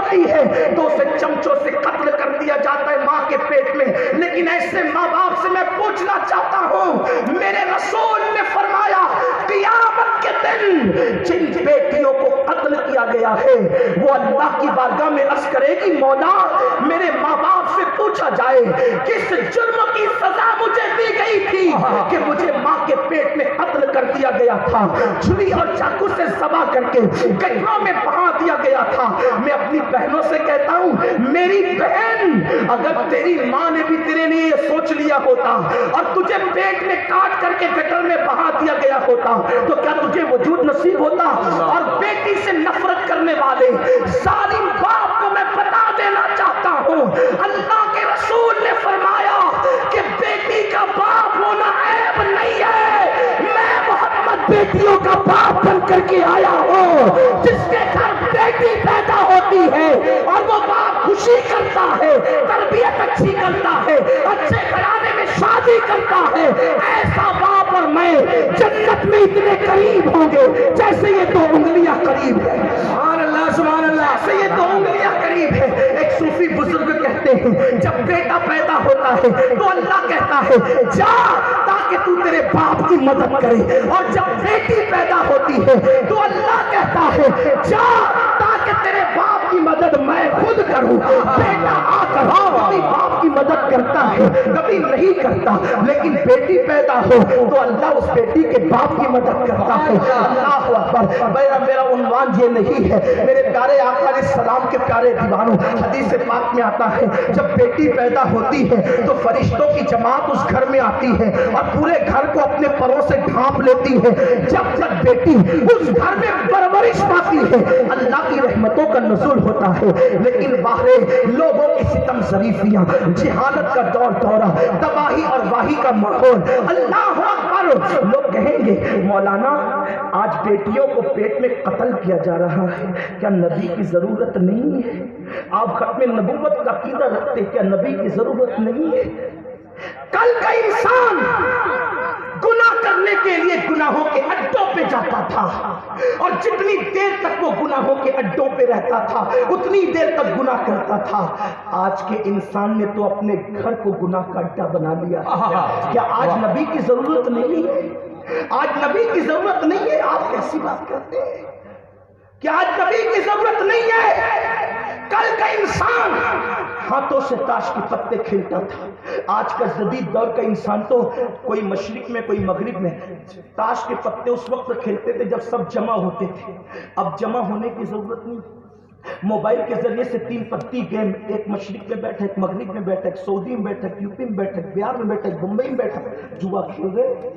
ہوتی ہے تو اسے چمچوں سے قتل کر دیا جاتا ہے ماں کے پیٹ میں. لیکن ایسے ماں باپ سے میں پوچھنا چاہتا ہوں، میرے رسول نے فرمایا قیامت کے دن جن بیٹیوں کو قتل کیا گیا ہے وہ اللہ کی بارگاہ میں عرض کرے گی مولا میرے ماں باپ سے پوچھا جائے کس جرم کی سزا مجھے دی گئی تھی کہ مجھے ماں کے پیٹ میں قتل کر دیا گیا تھا، چھری اور چاقو سے ذبح کر کے گٹروں میں بہا دیا گیا تھا. میں اپنی بہنوں سے کہتا ہوں میری بہن اگر تیری ماں نے بھی تیرے لیے یہ سوچ لیا ہوتا اور تجھے پیٹ میں کاٹ کر کے گٹر میں بہا دیا گیا ہوتا تو کیا تجھے وجود نصیب ہوتا؟ اور بیٹی سے نفرت کرنے والے ظالم باپ کو میں بتا دینا چاہتا ہوں، اللہ کے رسول نے فرمایا کہ بیٹی کا باپ ہونا عیب نہیں ہے. میں محمد بیٹیوں کا باپ بن کر کے آیا ہوں. جس کے گھر بیٹی پیدا ہوتی ہے اور وہ باپ خوشی کرتا ہے، تربیت اچھی کرتا ہے، اچھے گھرانے میں شادی کرتا ہے، ایسا باپ اور میں جنت میں اتنے قریب ہوں گے جیسے یہ دو انگلیاں قریب ہے. سبحان اللہ سبحان اللہ. جیسے یہ دو انگلیاں قریب ہے. ایک صوفی بزرگ کہتے ہیں جب بیٹا پیدا ہوتا ہے تو اللہ کہتا ہے جا تاکہ تو تیرے باپ کی مدد کرے، اور جب بیٹی پیدا ہوتی ہے تو اللہ کہتا ہے جا تاکہ تیرے باپ کی مدد میں خود کروں. بیٹا آ کر کبھی باپ کی مدد کرتا ہے کبھی نہیں کرتا، لیکن بیٹی پیدا ہو تو اللہ اس بیٹی کے باپ کی مدد کرتا ہے. اللہ اکبر. میرا عنوان یہ نہیں ہے میرے پیارے آقا علیہ السلام کے پیارے دیوانوں، حدیث پاک میں آتا ہے جب بیٹی پیدا ہوتی ہے تو فرشتوں کی جماعت اس گھر میں آتی ہے اور پورے گھر کو اپنے پروں سے ڈھانپ لیتی ہے. جب تک بیٹی اس گھر میں پرورش پاتی ہے اللہ کی رحمتوں کا نزول ہوتا ہے. لیکن باہر لوگوں کی ستم ظریفیاں، جہالت کا دور دورہ، تباہی اور واہی کا ماحول. اللہ اکبر. لوگ کہیں گے مولانا آج بیٹیوں کو پیٹ میں قتل کیا جا رہا ہے، کیا نبی کی ضرورت نہیں ہے؟ آپ ختم نبوت کا عقیدہ رکھتے، کیا نبی کی ضرورت نہیں ہے؟ کل کا انسان گناہ کرنے کے لیے گناہوں کے اڈوں پہ جاتا تھا اور جتنی دیر تک وہ گناہوں کے اڈوں پہ رہتا تھا اتنی دیر تک گناہ کرتا تھا. آج کے انسان نے تو اپنے گھر کو گناہ کا اڈا بنا لیا. کیا آج نبی کی ضرورت نہیں ہے؟ آج نبی کی ضرورت نہیں ہے. آپ کیسی بات کرتے ہیں؟ کیا آج نبی کی ضرورت نہیں ہے؟ کل کا انسان ہاتھوں سے تاش کے پتے کھیلتا تھا. آج کا جدید دور کا انسان تو کوئی مشرق میں کوئی مغرب میں. تاش کے پتے اس وقت کھیلتے تھے جب سب جمع ہوتے تھے، اب جمع ہونے کی ضرورت نہیں. موبائل کے ذریعے سے 3 پتی گیم، ایک مشرق میں بیٹھا، ایک مغرب میں بیٹھا، ایک سعودی میں بیٹھا، ایک یوپی میں بیٹھا، ایک بہار میں بیٹھا، ایک بمبئی میں بیٹھا، جوا کھیل رہے.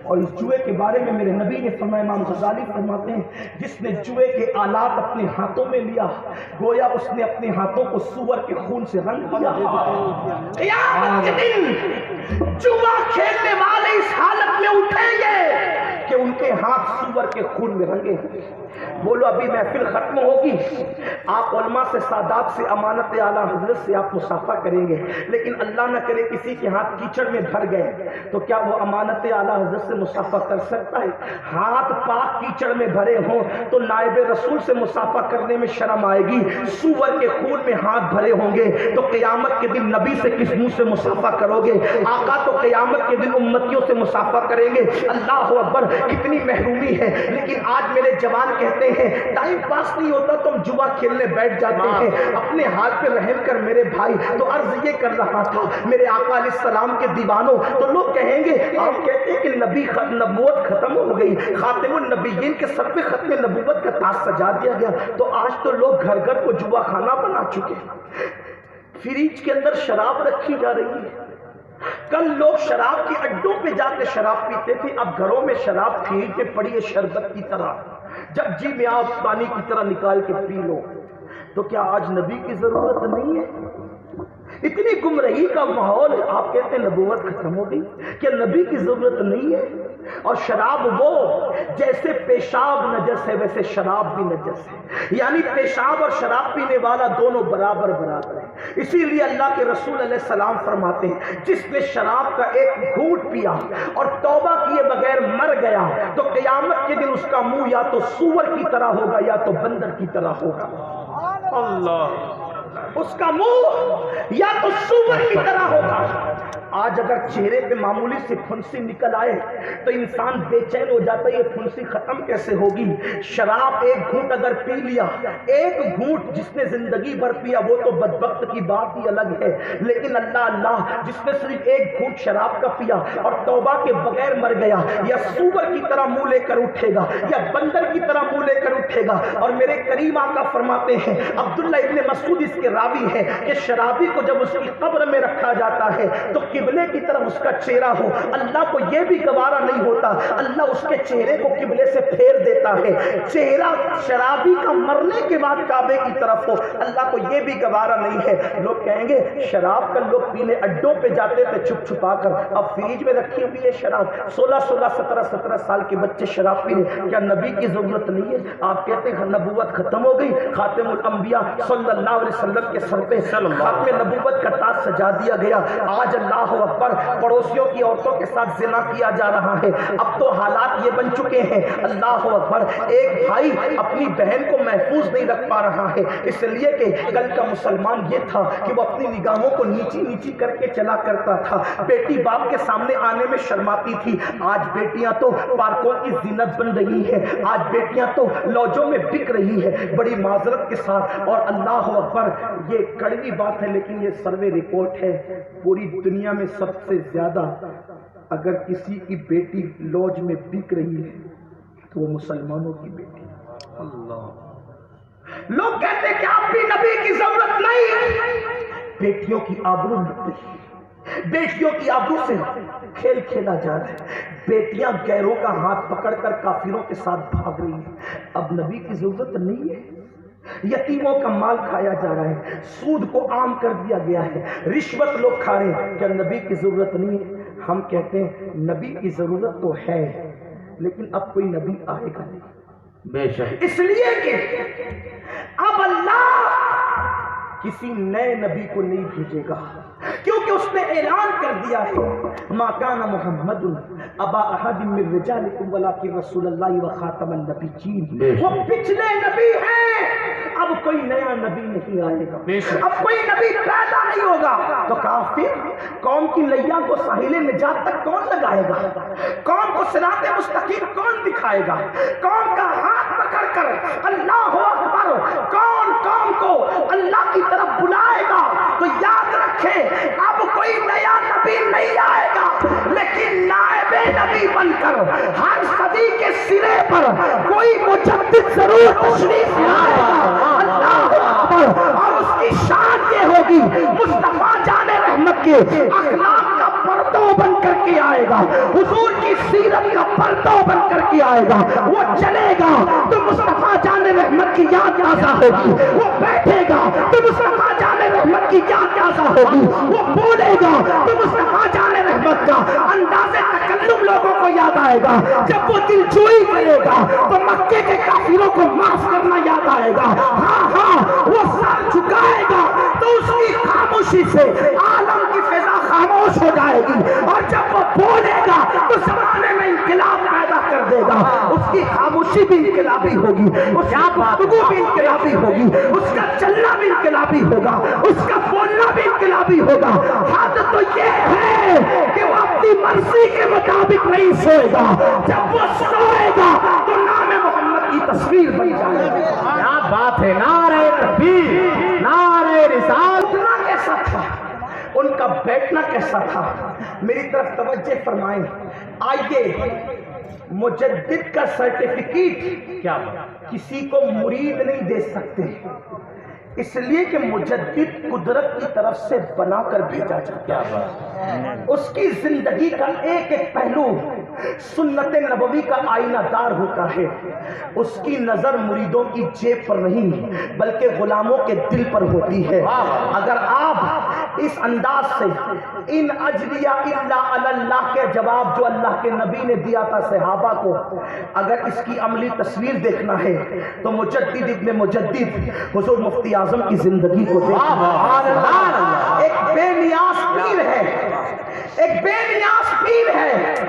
اور اس جوئے کے بارے میں میرے نبی نے فرمایا، امام غزالی فرماتے ہیں جس نے جوئے کے آلات اپنے ہاتھوں میں لیا گویا اس نے اپنے ہاتھوں کو سور کے خون سے رنگ دیا. قیامت کے دن جوا کھیلنے والے اس حالت میں اٹھیں گے کہ ان کے ہاتھ سور کے خون میں رنگے ہیں. بولو ابھی محفل ختم ہوگی، آپ علماء سے، سادات سے، امانت اعلیٰ حضرت سے آپ مصافحہ کریں گے، لیکن اللہ نہ کرے کسی کے ہاتھ کیچڑ میں بھر گئے تو کیا وہ امانت اعلیٰ حضرت سے مصافحہ کر سکتا ہے؟ ہاتھ پاک کیچڑ میں بھرے ہوں تو نائب رسول سے مصافحہ کرنے میں شرم آئے گی. سور کے خون میں ہاتھ بھرے ہوں گے تو قیامت کے دن نبی سے کس منہ سے مصافحہ کرو گے؟ آقا تو قیامت کے دن امتیوں سے مصافحہ کریں گے. اللہ اکبر. کتنی محرومی ہے. لیکن آج میرے جوان کہتے ہیں ٹائم پاس نہیں ہوتا تو ہم جوا کھیلنے بیٹھ جاتے ہیں. اپنے حال پہ رحم کر میرے بھائی. تو عرض یہ کر رہا تھا میرے آقا علیہ السلام کے دیوانوں، تو لوگ کہیں گے آپ کہتے ہیں کہ نبوت ختم ہو گئی، خاتم النبیین کے سر پہ ختم نبوت کا تاج سجا دیا گیا. تو آج تو لوگ گھر گھر کو جوا خانہ بنا چکے، فریج کے اندر شراب رکھی جا رہی ہے. کل لوگ شراب کے اڈوں پہ جا کے شراب پیتے تھے، اب گھروں میں شراب فریج پہ پڑی ہے شربت کی طرح، جب جی میں آپ پانی کی طرح نکال کے پی لو. تو کیا آج نبی کی ضرورت نہیں ہے؟ اتنی گمراہی کا ماحول ہے. آپ کہتے ہیں نبوت ختم ہو گئی، کیا نبی کی ضرورت نہیں ہے؟ اور شراب وہ جیسے پیشاب نجس ہے ویسے شراب بھی نجس ہے، یعنی پیشاب اور شراب پینے والا دونوں برابر برابر ہے. اسی لیے اللہ کے رسول علیہ السلام فرماتے ہیں جس نے شراب کا ایک گھونٹ پیا اور توبہ کیے بغیر مر گیا تو قیامت کے دن اس کا منہ یا تو سور کی طرح ہوگا یا تو بندر کی طرح ہوگا. اللہ، اس کا منہ یا تو سور کی طرح ہوگا. آج اگر چہرے پہ معمولی سی پھنسی نکل آئے تو انسان بے چین ہو جاتا ہے، یہ پھنسی ختم کیسے ہوگی. شراب ایک گھونٹ اگر پی لیا، ایک گھونٹ جس نے زندگی بھر پیا وہ تو بدبخت کی بات ہی الگ ہے، لیکن اللہ اللہ جس نے صرف ایک گھونٹ شراب کا پیا اور توبہ کے بغیر مر گیا، یا سور کی طرح منہ لے کر اٹھے گا یا بندر کی طرح منہ لے کر اٹھے گا. اور میرے کریم آقا فرماتے ہیں، عبداللہ ابن مسعود اس کے راوی ہے، کہ شرابی کو جب اس کی قبر میں رکھا جاتا ہے تو قبلے کی طرف اس کا چہرہ ہو، اللہ کو یہ بھی گوارا نہیں ہوتا، اللہ اس کے چہرے کو قبلے سے پھیر دیتا ہے. چہرہ شرابی کا مرنے کے بعد کعبے کی طرف ہو، اللہ کو یہ بھی گوارا نہیں ہے. لوگ کہیں گے شراب کا لوگ پینے اڈوں پہ جاتے تھے چھپ چھپا کر، اب فریج میں رکھی ہوئی ہے شراب. 16 سال کے بچے شراب پی رہے، کیا نبی کی ضرورت نہیں ہے؟ آپ کہتے ہیں نبوت ختم ہو گئی، خاتم الانبیاء صلی اللہ علیہ وسلم کے سر پہ خاتم نبوت کا تاج سجا دیا گیا. آج اللہ اکبر پڑوسیوں کی عورتوں کے ساتھ زنا کیا جا رہا ہے. اب تو حالات یہ بن چکے ہیں، اللہ اکبر، ایک بھائی اپنی بہن کو محفوظ نہیں رکھ پا رہا ہے، اس لیے کہ کل کا مسلمان یہ تھا کہ وہ اپنی نگاہوں کو نیچی نیچی کر کے چلا کرتا تھا. بیٹی باپ کے سامنے آنے میں شرماتی تھی. آج بیٹیاں تو پارکوں کی زینت بن رہی ہے، آج بیٹیاں تو لوجوں میں بک رہی ہے بڑی معذرت کے ساتھ. اور اللہ اکبر، یہ کڑوی بات ہے لیکن یہ سروے رپورٹ ہے، پوری دنیا میں سب سے زیادہ اگر کسی کی بیٹی لوج میں بک رہی ہے تو وہ مسلمانوں کی بیٹی. اللہ، لوگ کہتے ہیں کہ آپ بھی نبی کی ضرورت نہیں. بیٹیوں کی آبرو لٹ رہی ہے، بیٹیوں کی آبرو سے کھیل کھیلا جا رہا ہے. بیٹیاں غیروں کا ہاتھ پکڑ کر کافروں کے ساتھ بھاگ رہی ہیں. اب نبی کی ضرورت نہیں ہے. یتیموں کا مال کھایا جا رہا ہے، سود کو عام کر دیا گیا ہے، رشوت لوگ کھا رہے ہیں. کیا نبی کی ضرورت نہیں ہے؟ ہم کہتے ہیں نبی کی ضرورت تو ہے لیکن اب کوئی نبی آئے گا نہیں. بے شک، اس لیے کہ اب اللہ کسی نئے نبی کو نہیں بھیجے گا، کیونکہ اس نے اعلان کر دیا ہے ما کان محمد ابا احد من رجالکم ولکن رسول اللہ و خاتم النبیین. وہ پچھلے نبی ہیں، اب کوئی نیا نبی نہیں آئے گا، اب کوئی نبی پیدا نہیں ہوگا. تو کافر قوم کی لیا کو ساحل نجات تک کون لگائے گا؟ قوم کو صراط مستقیم کون دکھائے گا؟ قوم کا ہاتھ پکڑ کر اللہ اکبر کون قوم کو اللہ کی طرف بلائے گا؟ تو یاد رکھے اب کوئی نیا نبی نہیں آئے گا، لیکن نائب نبی بن کر ہر صدی کے سرے پر کوئی مجدد ضرور تشریف لائے گا. اللہ اکبر، اور اس کی شان یہ ہوگی مصطفیٰ جان رحمت کے اخلاق کا پردو بن کر کے آئے گا، حضور کی سیرت کا پردو بن کر کے آئے گا. وہ چلے گا تو مصطفیٰ جان رحمت کی یاد تازہ ہوگی، وہ بیٹھے گا تو مصطفیٰ جان رحمت کی یاد تازہ ہوگی، وہ بولے گا تو مصطفیٰ جان رحمت کا انداز تکلم لوگوں کو یاد آئے گا. جب وہ دل جوئی کرے گا تو مکے کے کافروں کو معاف کرنا یاد آئے گا. ہاں وہ سر جھکائے گا تو اس کی خاموشی سے عالم کی فضا خاموش ہو جائے گی، اور جب وہ بولے گا تو زمانے میں انقلاب پیدا کر دے گا. اس کی خاموشی بھی انقلابی ہوگی، اس کا گفتگو بھی انقلابی ہوگی، اس کا چلنا بھی انقلابی ہوگا، اس کا بولنا بھی انقلابی ہوگا. حد تو یہ ہے کہ وہ اپنی مرضی کے مطابق نہیں سوئے گا، جب وہ سوئے گا تو نام محمد کی تصویر بن جائے گی. کیا بات ہے! نعرہ تکبیر، نعرہ رسالت. کیسا تھا ان کا بیٹھنا، کیسا تھا؟ میری طرف توجہ فرمائیں. آئیے، مجدد کا سرٹیفکیٹ کیا کسی کو مرید نہیں دے سکتے، اس لیے کہ مجدد قدرت کی طرف سے بنا کر بھیجا جاتا ہے. اس کی زندگی کا ایک ایک پہلو سنت نبوی کا آئینہ دار ہوتا ہے. اس کی نظر مریدوں کی جیب پر نہیں بلکہ غلاموں کے دل پر ہوتی ہے. اگر آپ اس انداز سے ان اجریہ الا علی اللہ کے جواب جو اللہ کے نبی نے دیا تھا صحابہ کو، اگر اس کی عملی تصویر دیکھنا ہے تو مجدد ابن مجدد حضور مفتی اعظم کی زندگی کو دیکھنا. ایک بے نیاز پیر ہے، ایک بے نیاز پیر ہے.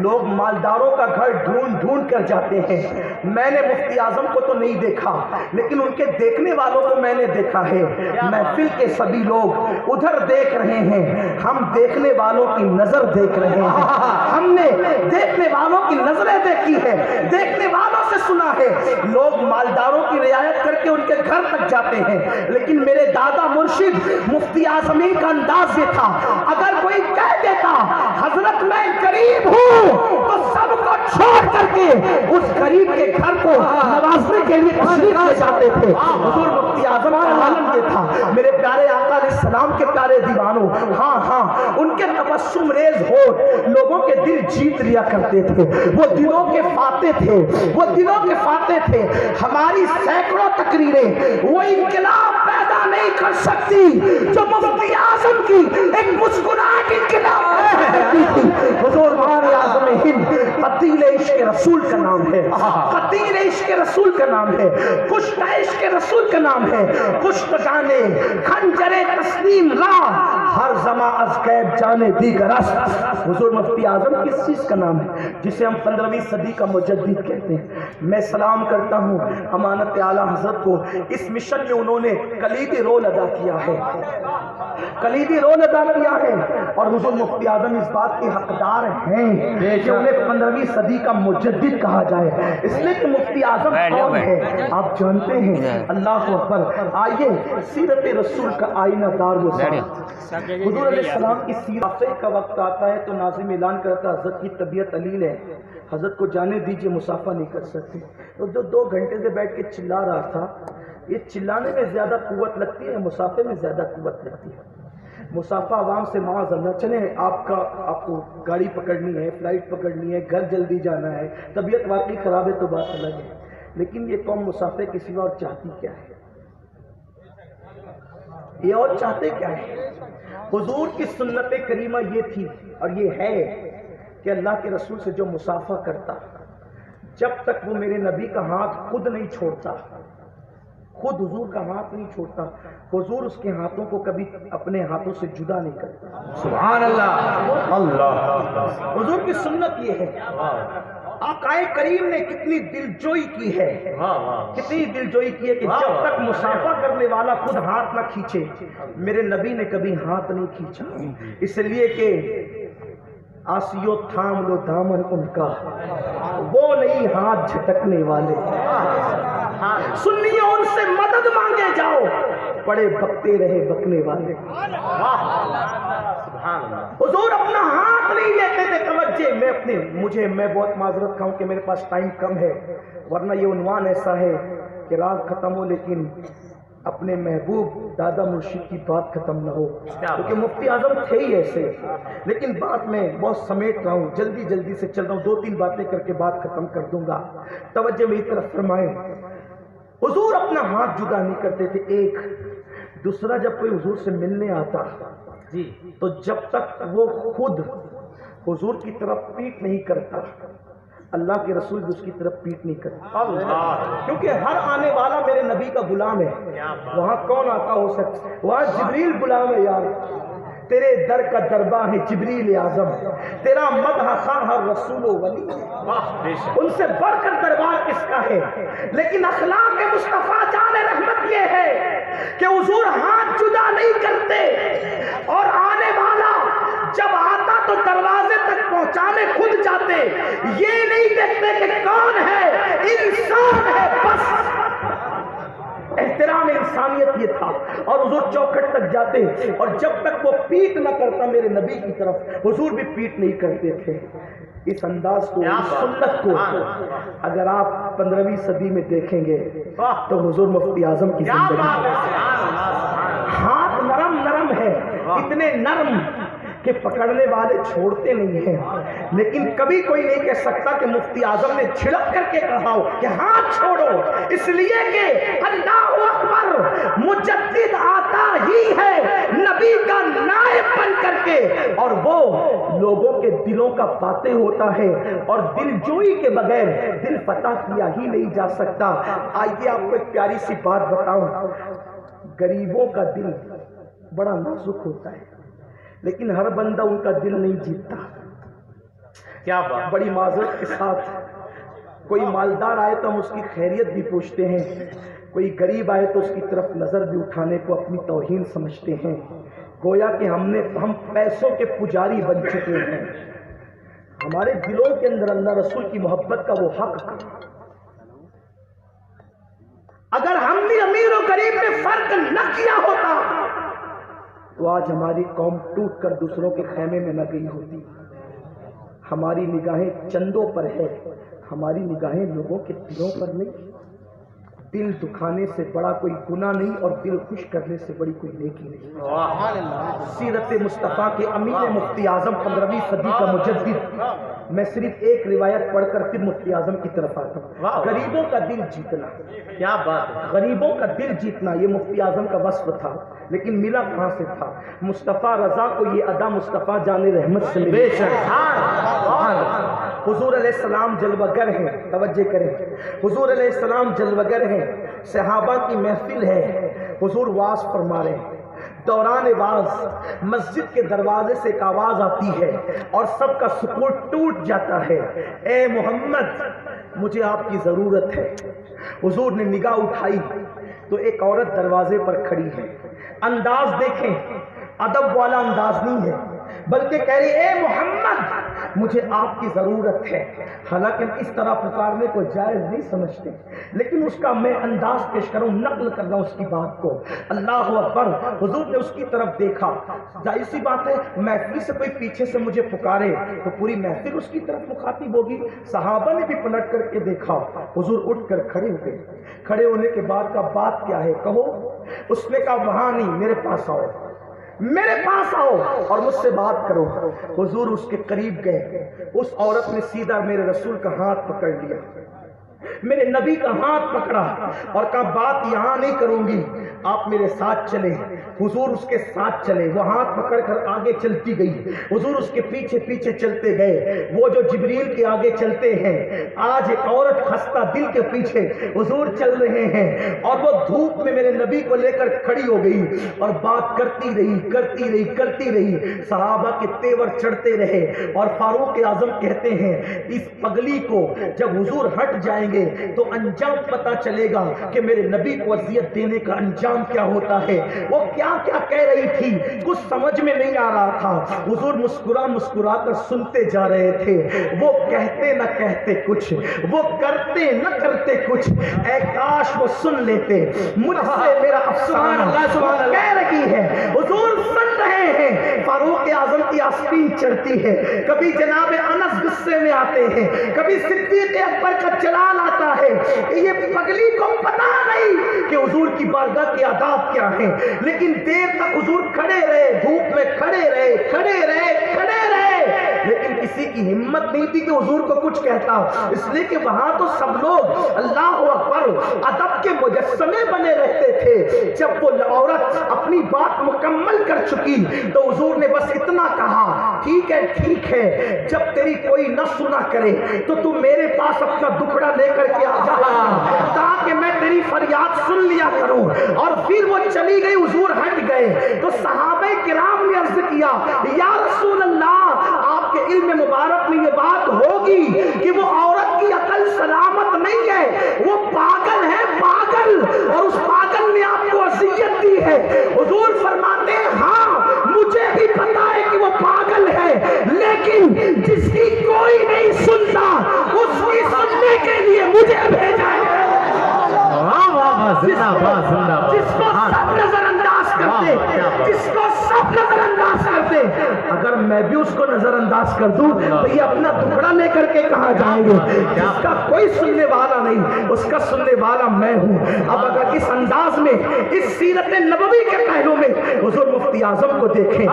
لوگ مالداروں کا گھر ڈھونڈ ڈھونڈ کر جاتے ہیں. میں نے مفتی اعظم کو تو نہیں دیکھا لیکن ان کے دیکھنے والوں کو میں نے دیکھا ہے. محفل کے سبھی لوگ ادھر دیکھ رہے ہیں, ہم دیکھنے والوں کی نظر دیکھ رہے ہیں. ہم نے دیکھنے والوں کی نظریں دیکھی ہے, دیکھنے والوں سے سنا ہے. لوگ مالداروں کی رعایت کر کے ان کے گھر تک جاتے ہیں, لیکن میرے دادا مرشد مفتی اعظمین کا انداز یہ تھا, اگر کوئی کہہ دیتا حضرت میں غریب ہوں تو سب کو چھوڑ کر کے اس غریب کے گھر کو نوازنے کے لیے تشریف لے جاتے تھے. حضور مفتی اعظم کا عالم یہ تھا. میرے پیارے آقا علیہ السلام کے پیارے دیوانوں, ہاں ان کے تبسم ریز ہونٹ لوگوں کے دل جیت لیا کرتے تھے. وہ دلوں کے فاتح تھے, وہ دلوں کے فاتح تھے. ہماری سینکڑوں تقریریں وہ انقلاب پیدا نہیں کر سکتی جو مفتی اعظم کی ایک مسکراہٹ انقلاب کرتی تھی. حضور ہمارے اعظم ہند قتیل عشق رسول کا نام ہے, قتیل عشق رسول کا نام ہے, کشت عشق رسول کا نام ہے. کشت جانے خنجر تسلیم را, ہر زماں از غیب جانے دیگر است. حضور مفتی اعظم کس چیز کا نام ہے جسے ہم 15ویں صدی کا مجدد کہتے ہیں. میں سلام کرتا ہوں امانت اعلیٰ حضرت کو. اس مشن میں انہوں نے کلیدی رول ادا کیا ہے, کلیدی رول ادا کیا ہے. اور حضور مفتی اعظم اس بات کے حقدار ہیں کہ انہیں 15ویں صدی کا مجدد کہا جائے, اس لیے کہ مفتی اعظم کون ہے آپ جانتے ہیں. اللہ اکبر. آئیے سیرت رسول کا آئینہ دار وہ حضور علیہ السلام کی سیرت کا وقت آتا ہے تو ناظم اعلان کرتا حضرت کی طبیعت علیل ہے, حضرت کو جانے دیجئے, مصافحہ نہیں کر سکتے. تو جو 2 گھنٹے سے بیٹھ کے چلا رہا تھا, یہ چلانے میں زیادہ قوت لگتی ہے, مصافحے میں زیادہ قوت لگتی ہے. مصافحہ عوام سے معاذ اللہ, چلیں آپ کو گاڑی پکڑنی ہے, فلائٹ پکڑنی ہے, گھر جلدی جانا ہے, طبیعت واقعی خراب ہے تو بات الگ ہے. لیکن یہ قوم مصافحے کے سوا اور چاہتی کیا ہے, یہ اور چاہتے کیا ہے؟ حضور کی سنت کریمہ یہ تھی اور یہ ہے کہ اللہ کے رسول سے جو مصافحہ کرتا, جب تک وہ میرے نبی کا ہاتھ خود نہیں چھوڑتا, خود حضور کا ہاتھ نہیں چھوڑتا, حضور اس کے ہاتھوں کو کبھی اپنے ہاتھوں سے جدا نہیں کرتا. سبحان اللہ, اللہ. حضور کی سنت یہ ہے. آقائے کریم نے کتنی دلجوئی کی ہے, کتنی دلجوئی کی ہے کہ جب تک مصافحہ کرنے والا خود ہاتھ نہ کھینچے, میرے نبی نے کبھی ہاتھ نہیں کھینچا. اس لیے کہ آسیو تھام لو دامن ان کا, وہ نہیں ہاتھ جھٹکنے والے. سنیوں ان سے مدد مانگے جاؤ, پڑے بکتے رہے بکنے والے. حضور اپنا ہاتھ نہیں لیتے تھے. توجہ, میں بہت معذرت کھاؤں کہ میرے پاس ٹائم کم ہے, ورنہ یہ عنوان ایسا ہے کہ رات ختم ہو لیکن اپنے محبوب دادا مرشد کی بات ختم نہ ہو, کیونکہ مفتی اعظم تھے ہی ایسے. لیکن بات میں بہت سمیٹ رہا ہوں, جلدی سے چل رہا ہوں, 2-3 باتیں کر کے بات ختم کر دوں گا. توجہ میری طرف فرمائیں. حضور اپنا ہاتھ جدا نہیں کرتے تھے. ایک دوسرا, جب کوئی حضور سے ملنے آتا تو جب تک وہ خود حضور کی طرف پیٹ نہیں کرتا, اللہ کے رسول بھی اس کی طرف پیٹ نہیں کرتا. کیونکہ ہر آنے والا میرے نبی کا غلام ہے. وہاں کون آتا ہو سکتا, وہاں جبریل غلام ہے. یار تیرے در کا دربار ہے جبریل اعظم, تیرا مدح خواہ ہر رسول و ولی, ان سے بڑھ کر دربار کس کا ہے. لیکن اخلاق مصطفیٰ جان رحمت یہ ہے کہ حضور ہاتھ جدا نہیں کرتے, اور آنے والا جب آتا تو دروازے تک پہنچانے خود جاتے. یہ نہیں دیکھتے کہ کون ہے, انسان ہے بس. احترام انسانیت یہ تھا. اور حضور چوکھٹ تک جاتے, اور جب تک وہ پیٹ نہ کرتا میرے نبی کی طرف, حضور بھی پیٹ نہیں کرتے تھے. اس انداز کو, اس سنت کو اگر آپ 15ویں صدی میں دیکھیں گے تو حضور مفتی اعظم کی زندگی, ہاتھ نرم ہے, اتنے نرم کہ پکڑنے والے چھوڑتے نہیں ہیں. لیکن کبھی کوئی نہیں کہہ سکتا کہ مفتی اعظم نے جھڑک کر کے کہا ہو کہ ہاتھ چھوڑو, اس لیے کہ اللہ اکبر, مجدد آتا ہی ہے نبی کا نائب بن کر کے, اور وہ لوگوں کے دلوں کا فاتح ہوتا ہے, اور دل جوئی کے بغیر دل فتح کیا ہی نہیں جا سکتا. آئیے آپ کو ایک پیاری سی بات بتاؤں. غریبوں کا دل بڑا نازک ہوتا ہے, لیکن ہر بندہ ان کا دل نہیں جیتتا. کیا بات. بڑی معذرت کے ساتھ کوئی مالدار آئے تو ہم اس کی خیریت بھی پوچھتے ہیں، کوئی غریب آئے تو اس کی طرف نظر بھی اٹھانے کو اپنی توہین سمجھتے ہیں، گویا کہ ہم پیسوں کے پجاری بن چکے ہیں۔ ہمارے دلوں کے اندر اللہ رسول کی محبت کا وہ حق، اگر ہم بھی امیر و غریب میں فرق نہ کیا ہوتا تو آج ہماری قوم ٹوٹ کر دوسروں کے خیمے میں نہ گئی ہوتی۔ ہماری نگاہیں چندوں پر ہے، ہماری نگاہیں لوگوں کے دلوں پر نہیں۔ دل دکھانے سے بڑا کوئی گناہ نہیں اور دل خوش کرنے سے بڑی کوئی نیکی نہیں۔ سیرت مصطفیٰ کے امیر مفتی اعظم 15ویں صدی کا مجدد، میں صرف ایک روایت پڑھ کر پھر مفتی اعظم کی طرف آتا ہوں۔ غریبوں کا دل جیتنا، کیا بات ہے. غریبوں کا دل جیتنا یہ مفتی اعظم کا وصف تھا، لیکن ملا کہاں سے تھا؟ مصطفیٰ رضا کو یہ ادا مصطفیٰ جان رحمت سے ملی۔ بے شک. حضور علیہ السلام جلوگر ہیں، توجہ کریں، حضور علیہ السلام جلوگر ہیں، صحابہ کی محفل ہے، حضور واز فرما رہے ہیں، دوران واز مسجد کے دروازے سے ایک آواز آتی ہے اور سب کا سکون ٹوٹ جاتا ہے، اے محمد مجھے آپ کی ضرورت ہے۔ حضور نے نگاہ اٹھائی تو ایک عورت دروازے پر کھڑی ہے، انداز دیکھیں، ادب والا انداز نہیں ہے، بلکہ کہہ رہی اے محمد مجھے آپ کی ضرورت ہے۔ حالانکہ اس طرح پکارنے کو جائز نہیں سمجھتے، لیکن اس کا میں انداز پیش کروں، نقل کر رہا ہوں اس کی بات کو۔ اللہ اکبر، حضور نے اس کی طرف دیکھا، ظاہر سی بات ہے محفل سے کوئی پیچھے سے مجھے پکارے تو پوری محفل اس کی طرف مخاطب ہوگی۔ صحابہ نے بھی پلٹ کر کے دیکھا، حضور اٹھ کر کھڑے ہو گئے۔ کھڑے ہونے کے بعد کا بات کیا ہے کہو؟ اس نے کہا وہاں نہیں، میرے پاس آؤ، میرے پاس آؤ اور مجھ سے بات کرو۔ حضور اس کے قریب گئے، اس عورت نے سیدھا میرے رسول کا ہاتھ پکڑ لیا، میرے نبی کا ہاتھ پکڑا اور کہا بات یہاں نہیں کروں گی، آپ میرے ساتھ چلیں۔ حضور اس کے ساتھ چلے، وہ ہاتھ پکڑ کر آگے چلتی گئی، حضور اس کے پیچھے پیچھے چلتے گئے۔ وہ جو جبریل کے آگے چلتے ہیں، آج ایک عورت خستہ دل کے پیچھے حضور چل رہے ہیں اور وہ دھوپ میں میرے نبی کو لے کر کھڑی ہو گئی اور بات کرتی رہی کرتی رہی کرتی رہی۔ صحابہ کے تیور چڑھتے رہے اور فاروق اعظم کہتے ہیں اس پگلی کو جب حضور ہٹ جائیں گے تو انجام پتا چلے گا کہ میرے نبی کو اذیت دینے کا انجام کیا ہوتا ہے۔ وہ کیا کیا کہہ رہی تھی کچھ سمجھ میں نہیں آ رہا تھا، حضور مسکرا مسکرا کر سنتے جا رہے تھے۔ وہ کہتے نہ کہتے کچھ، وہ کرتے نہ کرتے کچھ، اے کاش وہ سن لیتے مجھ سے میرا افسانہ کہہ رہی ہے۔ حضور سن رہے ہیں، فاروق اعظم کی آستین چڑھتی ہے، کبھی جناب انس غصے میں آتے ہیں، کبھی صدیق اکبر کا جلال آتا ہے کہ یہ پگلی کو پتا نہیں کہ حضور کی بارگاہ کے آداب کیا ہیں، لیکن دیر تک حضور کھڑے رہے، دھوپ میں کھڑے رہے کھڑے رہے کھڑے رہے، لیکن کسی کی ہمت نہیں تھی کہ حضور کو کچھ کہتا، اس لیے کہ وہاں تو سب لوگ اللہ اکبر ادب کے مجسمے بنے رہتے تھے۔ جب وہ عورت اپنی بات مکمل کر چکی تو حضور نے بس اتنا کہا ٹھیک ہے، جب تیری کوئی نہ سنا کرے تو تم میرے پاس اپنا دکھڑا لے کر کے آ جا تاکہ میں تیری فریاد سن لیا کروں۔ اور پھر وہ چلی گئی، حضور ہٹ گئے تو صحابہ کرام نے عرض کیا یا رسول اللہ آپ کے علم مبارک میں یہ بات ہوگی کہ وہ عورت کی عقل سلامت نہیں ہے، وہ پاگل ہے پاگل، اور اس پاگل نے آپ کو اذیت دی ہے۔ حضور فرماتے ہیں ہاں مجھے بھی پتا ہے کہ وہ پاگل ہے، لیکن جس کی کوئی نہیں سنتا اس کی سننے کے لیے مجھے بھیجا ہے۔ جس کو سب نظر انداز کرتے، جس کو سب نظر انداز کرتے، اگر میں بھی اس کو نظر انداز کر دوں تو یہ اپنا ٹکڑا لے کر کے کہاں جائیں گے؟ جس کا کوئی سننے والا نہیں اس کا سننے والا میں ہوں۔ اب اگر اس انداز میں اس سیرت نبوی کے پہلو میں حضور مفتی اعظم کو دیکھیں،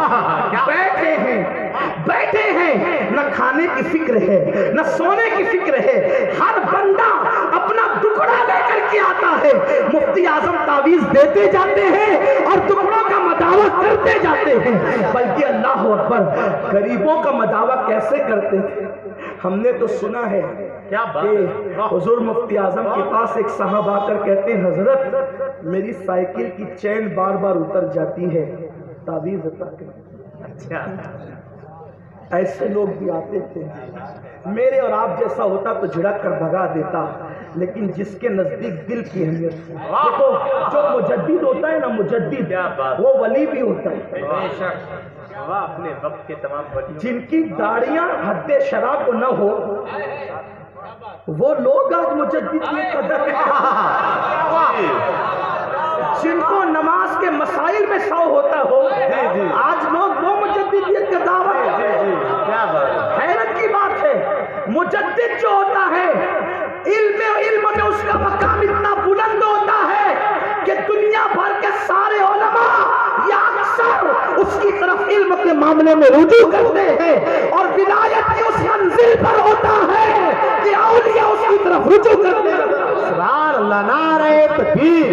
بیٹھے ہیں، نہ کھانے کی فکر ہے نہ سونے کی فکر ہے، ہر بندہ اپنا ٹکڑا لے کر کے آتا ہے۔ مفتی اعظم تعویذ دیتے جاتے ہیں اور ٹکڑوں کا مداوع کرتے جاتے ہیں، بلکہ اللہ اکبر غریبوں کا مداوع کیسے کرتے تھے؟ ہم نے تو سنا ہے کہ حضور مفتی اعظم کے پاس ایک صاحب آ کر کہتے ہیں حضرت میری سائیکل کی چین بار بار اتر جاتی ہے، تعویذ عطا کریں۔ ایسے لوگ بھی آتے تھے، میرے اور آپ جیسا ہوتا تو جھڑک کر بھگا دیتا، لیکن جس کے نزدیک دل کی اہمیت، دیکھو جو مجدد ہوتا ہے نا، مجدد وہ ولی بھی ہوتا ہے۔ اپنے وقت کے تمام ولیوں، جن کی داڑیاں حد شراب کو نہ ہو، وہ لوگ آج مجدد کی قدر، جن کو نماز کے مسائل میں سو ہوتا ہو، آج لوگ وہ مجددیت کا دعویٰ، حیرت کی بات ہے۔ مجدد جو ہوتا ہے، علم میں اس کا مقام اتنا بلند ہوتا ہے کہ دنیا بھر کے سارے علماء یا اکثر اس کی طرف علم کے معاملے میں رجوع کرتے ہیں، اور ولایت کی اس منزل پر ہوتا ہے کہ اولیاء اس کی طرف رجوع کرتے ہیں۔ سبحان اللہ، نعرہ تکبیر،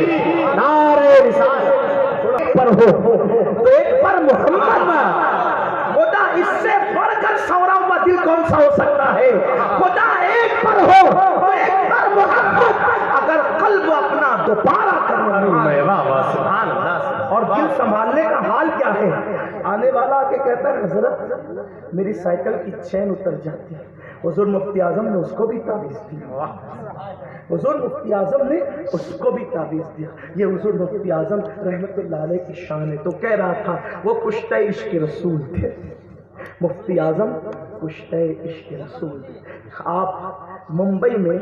نعرہ رسالت پر ہو تو ایک پر محمد، خدا اس سے بڑھ کر سورا ہوا دل کون سا ہو سکتا ہے؟ خدا ایک پر ہو تو ایک پر محمد، اگر قلب اپنا دوبارہ کرنا سبحان اللہ، اور دل سنبھالنے کا حال کیا ہے؟ آنے والا آ کے کہتا ہے حضرت میری سائیکل کی چین اتر جاتی ہے، حضور مفتی اعظم نے اس کو بھی تعویذ دی، حضور مفتی اعظم نے اس کو بھی تعویذ دیا۔ یہ حضور مفتی اعظم رحمت اللہ علیہ کی شان ہے۔ تو کہہ رہا تھا وہ کشتہ عشق رسول تھے، مفتی اعظم کشتہ عشق رسول تھے۔ آپ ممبئی میں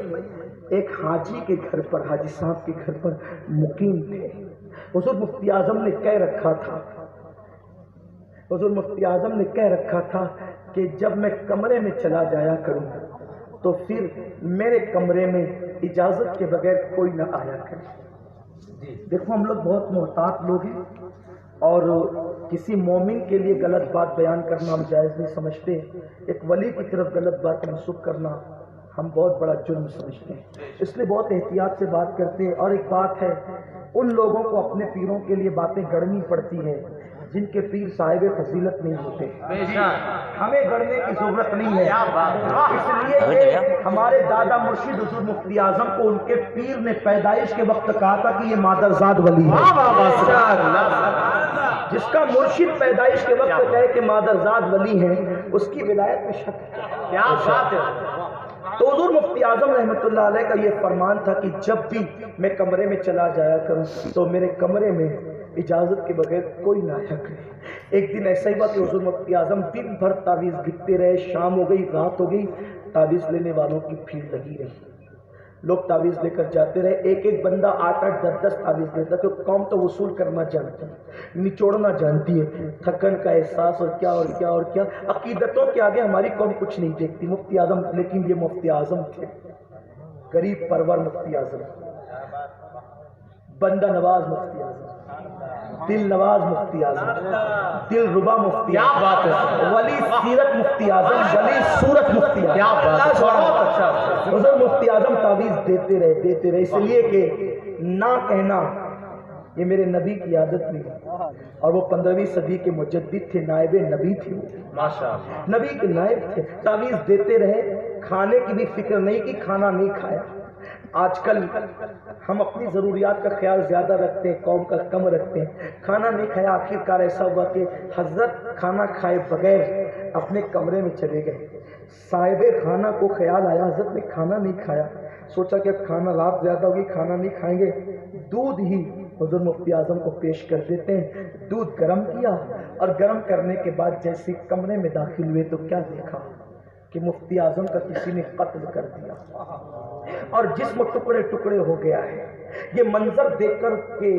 ایک حاجی کے گھر پر، حاجی صاحب کے گھر پر مقیم تھے۔ حضور مفتی اعظم نے کہہ رکھا تھا، حضور مفتی اعظم نے کہہ رکھا تھا کہ جب میں کمرے میں چلا جایا کروں تو پھر میرے کمرے میں اجازت کے بغیر کوئی نہ آیا کرے۔ دیکھو ہم لوگ بہت محتاط لوگ ہیں، اور کسی مومن کے لیے غلط بات بیان کرنا ہم جائز نہیں سمجھتے، ایک ولی کی طرف غلط بات منسوخ کرنا ہم بہت بڑا جرم سمجھتے ہیں، اس لیے بہت احتیاط سے بات کرتے ہیں۔ اور ایک بات ہے، ان لوگوں کو اپنے پیروں کے لیے باتیں گڑھنی پڑتی ہے جن کے پیر صاحب فضیلت نہیں ہوتے، ہمیں گڑھنے کی ضرورت نہیں ہے، اس لیے کہ ہمارے دادا مرشد حضور مفتی اعظم کو ان کے پیر نے پیدائش کے وقت کہا تھا کہ یہ مادرزاد ولی ہے۔ جس کا مرشد پیدائش کے وقت کہے کہ مادرزاد ولی ہے، اس کی ولایت میں شک ہے۔ کیا بات ہے۔ تو حضور مفتی اعظم رحمت اللہ علیہ کا یہ فرمان تھا کہ جب بھی میں کمرے میں چلا جایا کروں تو میرے کمرے میں اجازت کے بغیر کوئی نہ آیا کرے۔ ایک دن ایسا ہی ہوا کہ حضور مفتی اعظم دن بھر تعویذ گھڑتے رہے، شام ہو گئی، رات ہو گئی، تعویذ لینے والوں کی بھیڑ لگی رہی، لوگ تعویذ لے کر جاتے رہے، ایک ایک بندہ 8-8 10-10 تعویذ لیتا، کہ قوم تو وصول کرنا جانتی ہے، نچوڑنا جانتی ہے، تھکن کا احساس اور کیا اور کیا اور کیا، عقیدتوں کے آگے ہماری قوم کچھ نہیں دیکھتی۔ مفتی اعظم، لیکن یہ مفتی اعظم تھے، غریب پرور مفتی اعظم، بندہ نواز مفتی اعظم، دل نواز مفتی اعظم، دل ربا مفتی اعظم، کیا بات ہے، ولی سیرت مفتی اعظم، ولی صورت مفتی اعظم، کیا بات ہے۔ حضور مفتی اعظم تعویذ دیتے رہے، اس لیے کہ نہ کہنا یہ میرے نبی کی عادت نہیں، اور وہ 15ویں صدی کے مجدد تھے، نائب نبی تھے، ماشاءاللہ نبی کے نائب تھے، تعویذ دیتے رہے، کھانے کی بھی فکر نہیں کی، کھانا نہیں کھایا۔ آج کل ہم اپنی ضروریات کا خیال زیادہ رکھتے ہیں، قوم کا کم رکھتے ہیں، کھانا نہیں کھایا۔ آخر کار ایسا ہوا کہ حضرت کھانا کھائے بغیر اپنے کمرے میں چلے گئے، صاحب خانہ کو خیال آیا حضرت نے کھانا نہیں کھایا، سوچا کہ اب کھانا رات زیادہ ہوگی، کھانا نہیں کھائیں گے، دودھ ہی حضور مفتی اعظم کو پیش کر دیتے ہیں۔ دودھ گرم کیا، اور گرم کرنے کے بعد جیسے کمرے میں داخل ہوئے تو کیا دیکھا کہ مفتی اعظم کا کسی نے قتل کر دیا اور جسم ٹکڑے ٹکڑے ہو گیا ہے۔ یہ منظر دیکھ کر کہ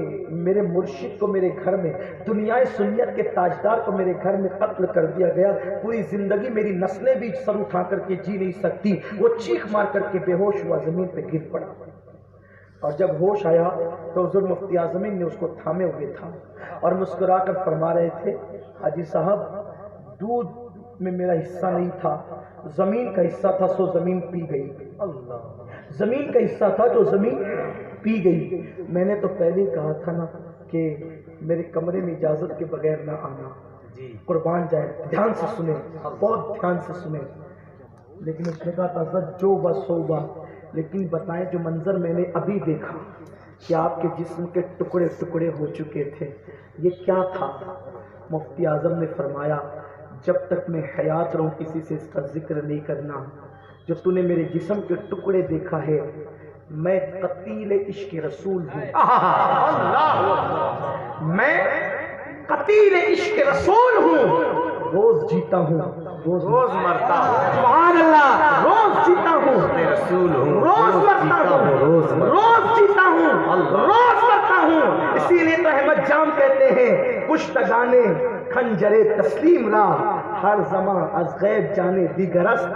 میرے مرشد کو میرے گھر میں، دنیا سنیت کے تاجدار کو میرے گھر میں قتل کر دیا گیا، پوری زندگی میری نسلیں بھی سر اٹھا کر کے جی نہیں سکتی۔ وہ چیخ مار کر کے بے ہوش ہوا، زمین پہ گر پڑا، اور جب ہوش آیا تو حضور مفتی اعظم نے اس کو تھامے ہوئے تھا اور مسکرا کر فرما رہے تھے، حاجی صاحب دودھ میں میرا حصہ نہیں تھا، زمین کا حصہ تھا، سو زمین پی گئی، زمین کا حصہ تھا تو زمین پی گئی۔ میں نے تو پہلے کہا تھا نا کہ میرے کمرے میں اجازت کے بغیر نہ آنا، قربان جائے، دھیان سے سنیں، بہت دھیان سے سنیں۔ لیکن اس نے کہا تھا حضرت جو بس ہوگا، لیکن بتائیں جو منظر میں نے ابھی دیکھا کہ آپ کے جسم کے ٹکڑے ٹکڑے ہو چکے تھے، یہ کیا تھا؟ مفتی اعظم نے فرمایا جب تک میں حیات رہوں کسی سے اس کا ذکر نہیں کرنا. جب تو نے میرے جسم کے ٹکڑے دیکھا ہے، میں قتیل عشق رسول ہوں. میں قتیل عشق رسول ہوں. روز جیتا ہوں، روز مرتا ہوں. سبحان اللہ. روز جیتا ہوں، رسول ہوں. روز مرتا ہوں، روز جیتا ہوں، روز مرتا ہوں. اسی لیے تو احمد جام کہتے ہیں کشتگانے خنجرے تسلیم را، ہر زمان از غیب جانے دیگر است.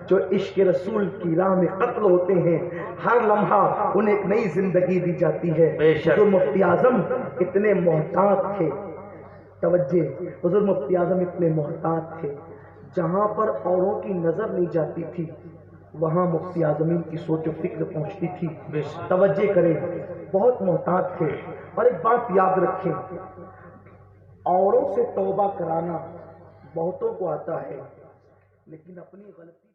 جو عشق رسول کی راہ میں قتل ہوتے ہیں، ہر لمحہ انہیں ایک نئی زندگی دی جاتی ہے. جو مفتی اعظم اتنے محتاط تھے، توجہ، حضور مفتی اعظم اتنے محتاط تھے، جہاں پر اوروں کی نظر نہیں جاتی تھی وہاں مفتی اعظمین کی سوچ و فکر پہنچتی تھی. توجہ کریں، بہت محتاط تھے. اور ایک بات یاد رکھیں، اوروں سے توبہ کرانا بہتوں کو آتا ہے، لیکن اپنی غلطی